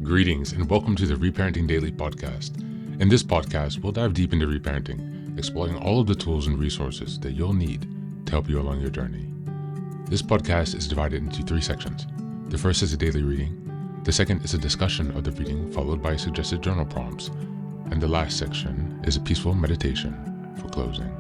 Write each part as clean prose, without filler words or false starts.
Greetings and welcome to the Reparenting Daily podcast. In this podcast, we'll dive deep into reparenting, exploring all of the tools and resources that you'll need to help you along your journey. This podcast is divided into 3 sections. The first is a daily reading. The second is a discussion of the reading followed by suggested journal prompts. And the last section is a peaceful meditation for closing.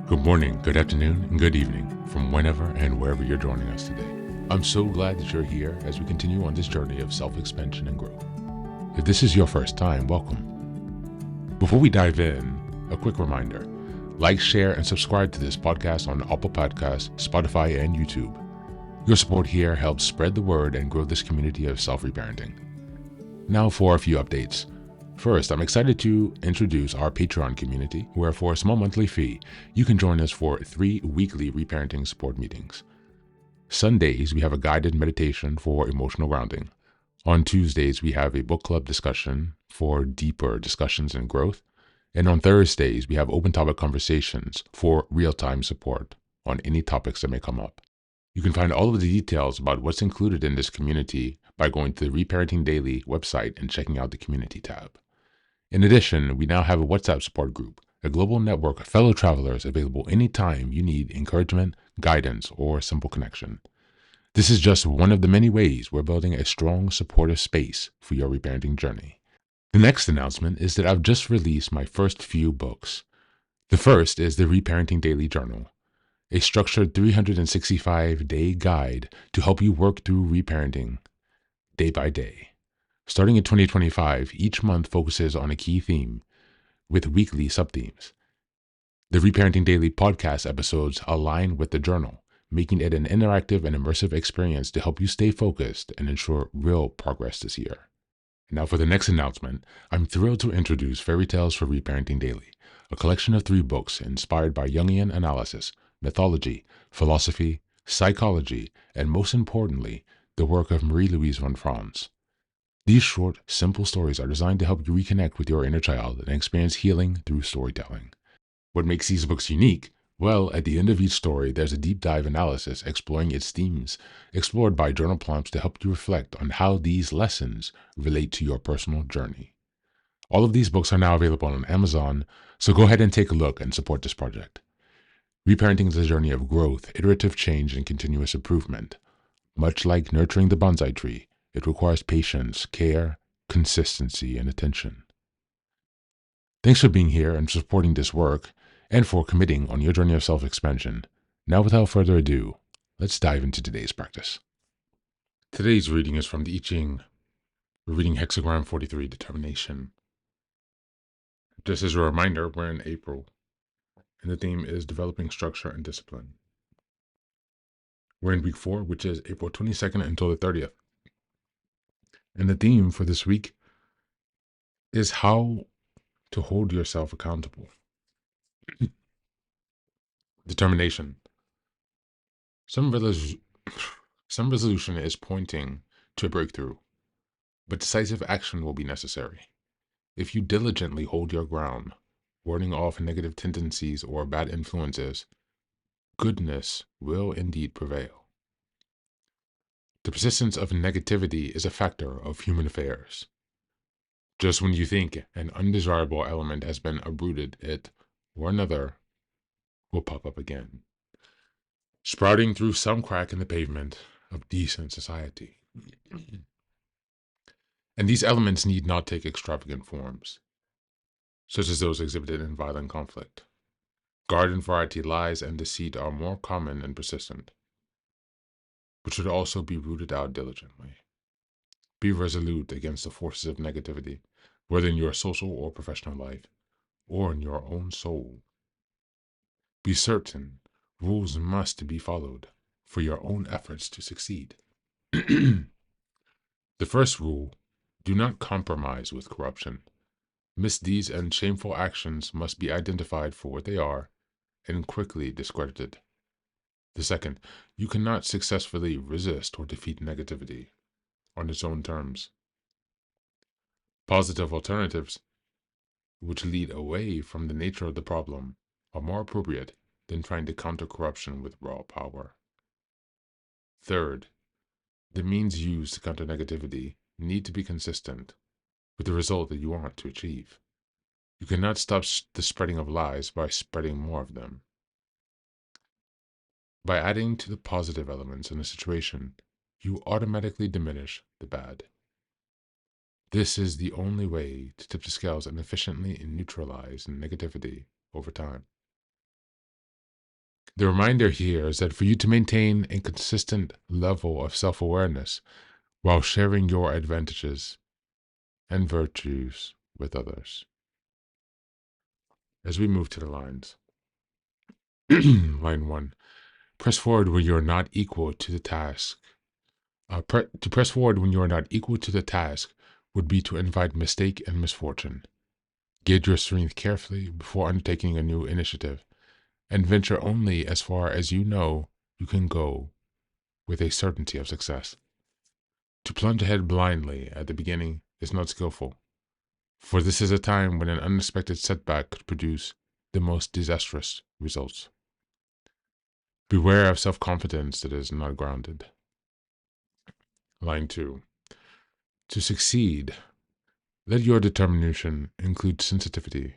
Good morning, good afternoon, and good evening from whenever and wherever you're joining us today. I'm so glad that you're here as we continue on this journey of self-expansion and growth. If this is your first time, welcome. Before we dive in, a quick reminder. Like, share, and subscribe to this podcast on Apple Podcasts, Spotify, and YouTube. Your support here helps spread the word and grow this community of self-reparenting. Now for a few updates. First, I'm excited to introduce our Patreon community, where for a small monthly fee, you can join us for 3 weekly reparenting support meetings. Sundays, we have a guided meditation for emotional grounding. On Tuesdays, we have a book club discussion for deeper discussions and growth. And on Thursdays, we have open topic conversations for real-time support on any topics that may come up. You can find all of the details about what's included in this community by going to the Reparenting Daily website and checking out the community tab. In addition, we now have a WhatsApp support group, a global network of fellow travelers available anytime you need encouragement, guidance, or a simple connection. This is just one of the many ways we're building a strong, supportive space for your reparenting journey. The next announcement is that I've just released my first few books. The first is the Reparenting Daily Journal, a structured 365-day guide to help you work through reparenting day by day. Starting in 2025, each month focuses on a key theme with weekly sub-themes. The Reparenting Daily podcast episodes align with the journal, making it an interactive and immersive experience to help you stay focused and ensure real progress this year. Now for the next announcement, I'm thrilled to introduce Fairy Tales for Reparenting Daily, a collection of 3 books inspired by Jungian analysis, mythology, philosophy, psychology, and most importantly, the work of Marie-Louise von Franz. These short, simple stories are designed to help you reconnect with your inner child and experience healing through storytelling. What makes these books unique? Well, at the end of each story, there's a deep dive analysis exploring its themes, explored by journal prompts to help you reflect on how these lessons relate to your personal journey. All of these books are now available on Amazon, so go ahead and take a look and support this project. Reparenting is a journey of growth, iterative change, and continuous improvement. Much like nurturing the bonsai tree, it requires patience, care, consistency, and attention. Thanks for being here and supporting this work, and for committing on your journey of self-expansion. Now, without further ado, let's dive into today's practice. Today's reading is from the I Ching. We're reading Hexagram 43, Determination. Just as a reminder, we're in April, and the theme is Developing Structure and Discipline. We're in week 4, which is April 22nd until the 30th. And the theme for this week is how to hold yourself accountable. Determination. Some resolution is pointing to a breakthrough, but decisive action will be necessary. If you diligently hold your ground, warding off negative tendencies or bad influences, goodness will indeed prevail. The persistence of negativity is a factor of human affairs. Just when you think an undesirable element has been uprooted, it or another will pop up again, sprouting through some crack in the pavement of decent society. And these elements need not take extravagant forms, such as those exhibited in violent conflict. Garden variety lies and deceit are more common and persistent, but should also be rooted out diligently. Be resolute against the forces of negativity, whether in your social or professional life, or in your own soul. Be certain rules must be followed for your own efforts to succeed. The first rule, do not compromise with corruption. Misdeeds and shameful actions must be identified for what they are and quickly discredited. The second, you cannot successfully resist or defeat negativity on its own terms. Positive alternatives, which lead away from the nature of the problem, are more appropriate than trying to counter corruption with raw power. Third, the means used to counter negativity need to be consistent with the result that you want to achieve. You cannot stop the spreading of lies by spreading more of them. By adding to the positive elements in a situation, you automatically diminish the bad. This is the only way to tip the scales and efficiently neutralize negativity over time. The reminder here is that for you to maintain a consistent level of self-awareness while sharing your advantages and virtues with others. As we move to the lines. Line 1. Press forward when you are not equal to the task. To press forward when you are not equal to the task would be to invite mistake and misfortune. Gauge your strength carefully before undertaking a new initiative, and venture only as far as you know you can go with a certainty of success. To plunge ahead blindly at the beginning is not skillful, for this is a time when an unexpected setback could produce the most disastrous results. Beware of self-confidence that is not grounded. Line 2. To succeed, let your determination include sensitivity,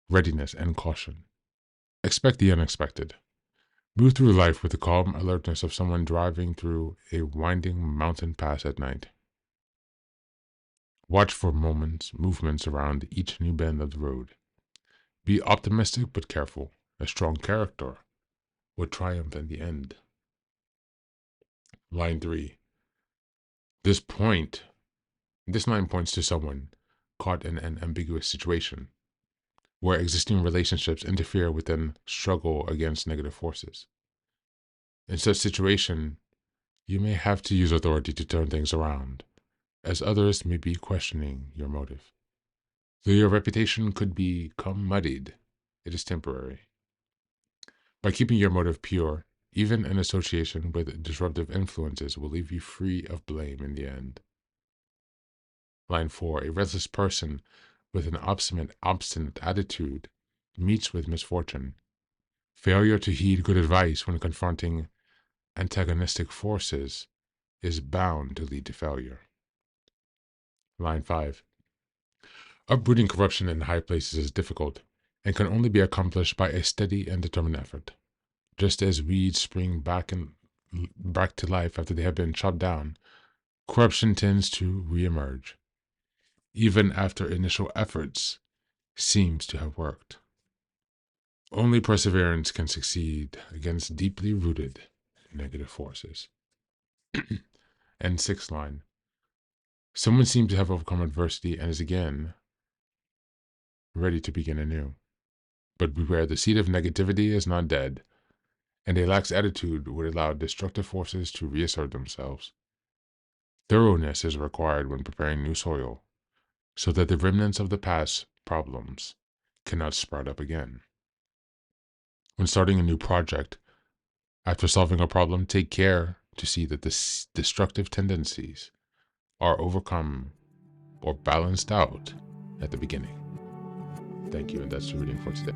readiness, and caution. Expect the unexpected. Move through life with the calm alertness of someone driving through a winding mountain pass at night. Watch for movements around each new bend of the road. Be optimistic but careful. A strong character will triumph in the end. Line 3. This line points to someone caught in an ambiguous situation, where existing relationships interfere with them struggle against negative forces. In such situation, you may have to use authority to turn things around, as others may be questioning your motive. Though your reputation could become muddied, it is temporary. By keeping your motive pure, even an association with disruptive influences will leave you free of blame in the end. Line 4. A restless person with an obstinate attitude meets with misfortune. Failure to heed good advice when confronting antagonistic forces is bound to lead to failure. Line 5. Uprooting corruption in high places is difficult and can only be accomplished by a steady and determined effort. Just as weeds spring back to life after they have been chopped down, corruption tends to reemerge, even after initial efforts seems to have worked. Only perseverance can succeed against deeply rooted negative forces. And sixth line. Someone seems to have overcome adversity and is again ready to begin anew. But beware, the seed of negativity is not dead, and a lax attitude would allow destructive forces to reassert themselves. Thoroughness is required when preparing new soil, so that the remnants of the past problems cannot sprout up again. When starting a new project, after solving a problem, take care to see that the destructive tendencies are overcome or balanced out at the beginning. Thank you, and that's the reading for today.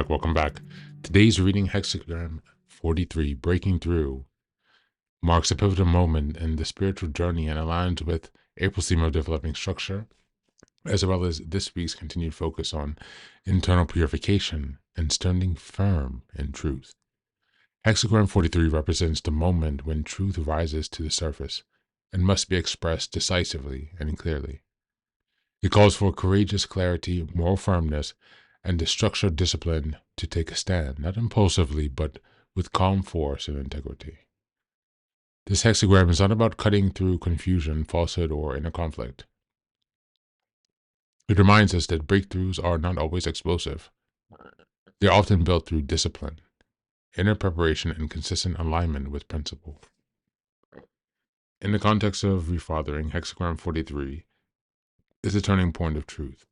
Welcome back. Today's reading, hexagram 43, Breaking Through, marks a pivotal moment in the spiritual journey and aligns with April's theme of developing structure, as well as this week's continued focus on internal purification and standing firm in truth. Hexagram 43 represents the moment when truth rises to the surface and must be expressed decisively and clearly. It calls for courageous clarity, moral firmness, and the structured discipline to take a stand, not impulsively, but with calm force and integrity. This hexagram is not about cutting through confusion, falsehood, or inner conflict. It reminds us that breakthroughs are not always explosive. They're often built through discipline, inner preparation, and consistent alignment with principle. In the context of refathering, hexagram 43 is a turning point of truth.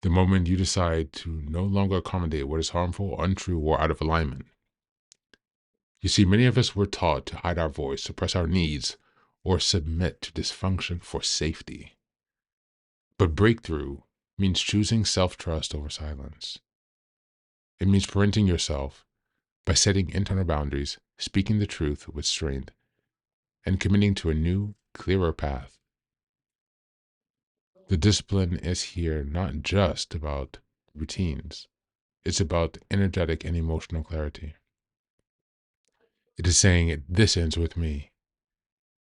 The moment you decide to no longer accommodate what is harmful, untrue, or out of alignment. You see, many of us were taught to hide our voice, suppress our needs, or submit to dysfunction for safety. But breakthrough means choosing self-trust over silence. It means parenting yourself by setting internal boundaries, speaking the truth with strength, and committing to a new, clearer path. The discipline is here not just about routines, it's about energetic and emotional clarity. It is saying, this ends with me.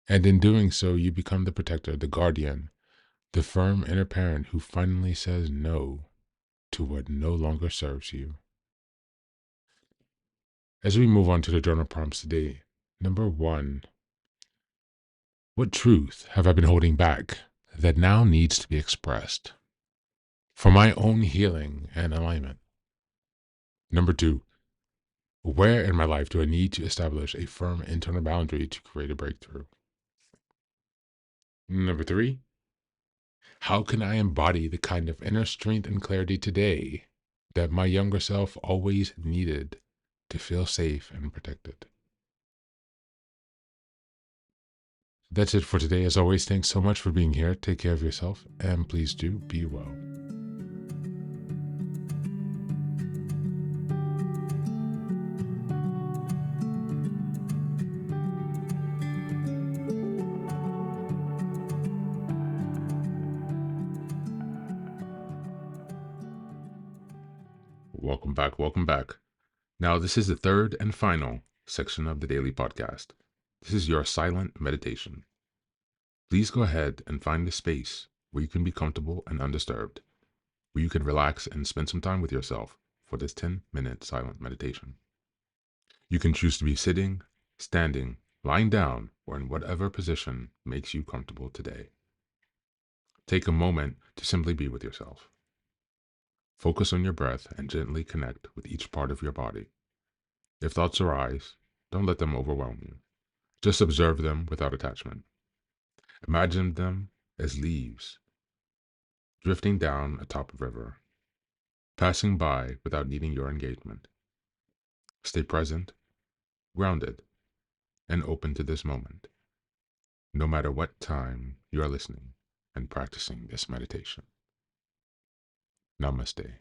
And in doing so, you become the protector, the guardian, the firm inner parent who finally says no to what no longer serves you. As we move on to the journal prompts today, number 1, what truth have I been holding back that now needs to be expressed for my own healing and alignment? Number 2, where in my life do I need to establish a firm internal boundary to create a breakthrough? Number 3, how can I embody the kind of inner strength and clarity today that my younger self always needed to feel safe and protected? That's it for today. As always, thanks so much for being here. Take care of yourself, and please do be well. Welcome back. Welcome back. Now, this is the third and final section of the daily podcast. This is your silent meditation. Please go ahead and find a space where you can be comfortable and undisturbed, where you can relax and spend some time with yourself for this 10-minute silent meditation. You can choose to be sitting, standing, lying down, or in whatever position makes you comfortable today. Take a moment to simply be with yourself. Focus on your breath and gently connect with each part of your body. If thoughts arise, don't let them overwhelm you. Just observe them without attachment. Imagine them as leaves drifting down atop a river, passing by without needing your engagement. Stay present, grounded, and open to this moment, no matter what time you are listening and practicing this meditation. Namaste.